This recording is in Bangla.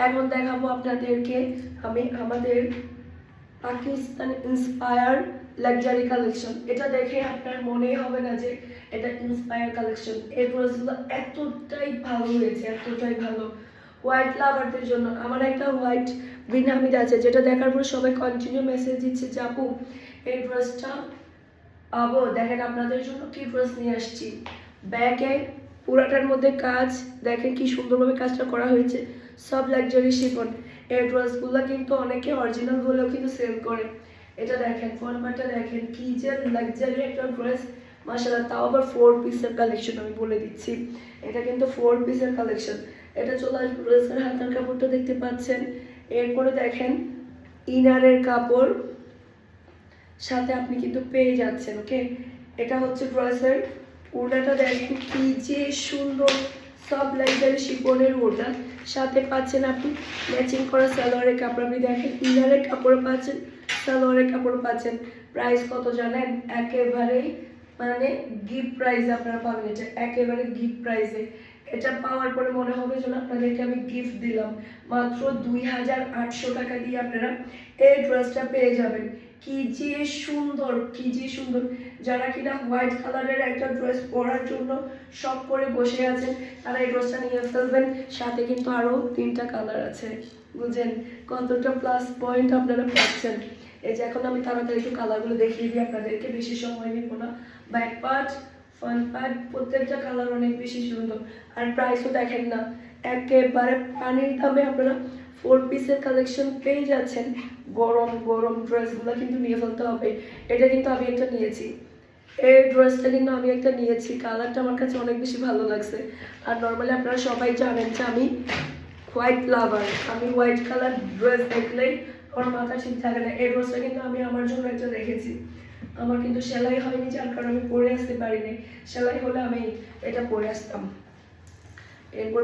এখন দেখাবো আপনাদেরকে আমি আমাদের পাকিস্তান ইন্সপায়ার লাক্সারি কালেকশন। এটা দেখে আপনার মনেই হবে না যে এটা ইন্সপায়ার কালেকশন। এই ড্রেসগুলো এতটাই ভালো হয়েছে, এতটাই ভালো হোয়াইট লাভারদের জন্য। আমার একটা হোয়াইট বিন হামিদ আছে, যেটা দেখার পর সবাই কন্টিনিউ মেসেজ দিচ্ছে যে আপু এই ড্রেসটা পাবো। দেখেন আপনাদের জন্য কি ড্রেস নিয়ে আসছি। ব্যাগে পুরাটার মধ্যে কাজ, দেখেন কি সুন্দরভাবে কাজটা করা হয়েছে, সব লাক্সারি শিফন। এই ড্রেসগুলো কিন্তু অনেকে অরিজিনাল হলেও কিন্তু সেল করে। এটা দেখেন ফ্রন্ট পার্টটা দেখেন কি যে লাক্সারি একটা ড্রেস, মাশাআল্লাহ। তাও আবার 4 পিসের কালেকশন, আমি বলে দিচ্ছি এটা কিন্তু 4 পিসের কালেকশন। এটা চলে আসবে ড্রেসের হাতার কাপড়টা দেখতে পাচ্ছেন। এরপরে দেখেন ইনারের কাপড় সাথে আপনি কিন্তু পেয়ে যাচ্ছেন। ওকে, এটা হচ্ছে ড্রেসের ওড়নাটা দেখেন কি যে সুন্দর, সব লাক্সারি শিফনের ওড়না। সাথে পাচ্ছেন আপনি ম্যাচিং করা সালোয়ারের কাপড়। আপনি দেখেন ইনারের কাপড় পাচ্ছেন, সালোয়ারের কাপড় পাচ্ছেন। প্রাইস কত জানেন? একেবারেই মানে গিফট প্রাইস আপনারা পাবেন। এটা একেবারে গিফট প্রাইসে। এটা পাওয়ার পরে মনে হবে যেন আপনাদেরকে আমি গিফট দিলাম। মাত্র 2800 টাকা দিয়ে আপনারা এই ড্রেসটা পেয়ে যাবেন। কি যে সুন্দর, কি যে সুন্দর। যারা কিনা হোয়াইট কালারের একটা ড্রেস পরার জন্য শখ করে বসে আছেন, তারা এই ড্রেসটা নিয়ে ফেলবেন। সাথে কিন্তু আরো 3টা কালার আছে, বুঝেন কতটা প্লাস পয়েন্ট আপনারা পাচ্ছেন। এই যে এখন আমি তাড়াতাড়ি একটু কালারগুলো দেখিয়ে দিই আপনাদেরকে, বেশি সময় নিব না। ব্যাক পার্ট, ফ্রন্ট পার্ট, প্রত্যেকটা কালার অনেক বেশি সুন্দর। আর প্রাইসও দেখেন না, একেবারে পানির দামে আপনারা 4 পিসের কালেকশন পেয়ে যাচ্ছেন। গরম গরম ড্রেসগুলো কিন্তু নিয়ে ফেলতে হবে। এটা কিন্তু আমি একটা নিয়েছি, এই ড্রেসটা কিন্তু আমি একটা নিয়েছি, কালারটা আমার কাছে অনেক বেশি ভালো লাগছে। আর নর্মালি আপনারা সবাই জানেন যে আমি হোয়াইট লাভার, আমি হোয়াইট কালার ড্রেস দেখলেই আমার মাথা ঠিক থাকে না। এই ড্রেসটা কিন্তু আমি আমার জন্য একটা রেখেছি। আমার কিন্তু সেলাই হয়নি, যার কারণে আমি পরে আসতে পারিনি। সেলাই হলে আমি এটা পরে আসতাম। এরপর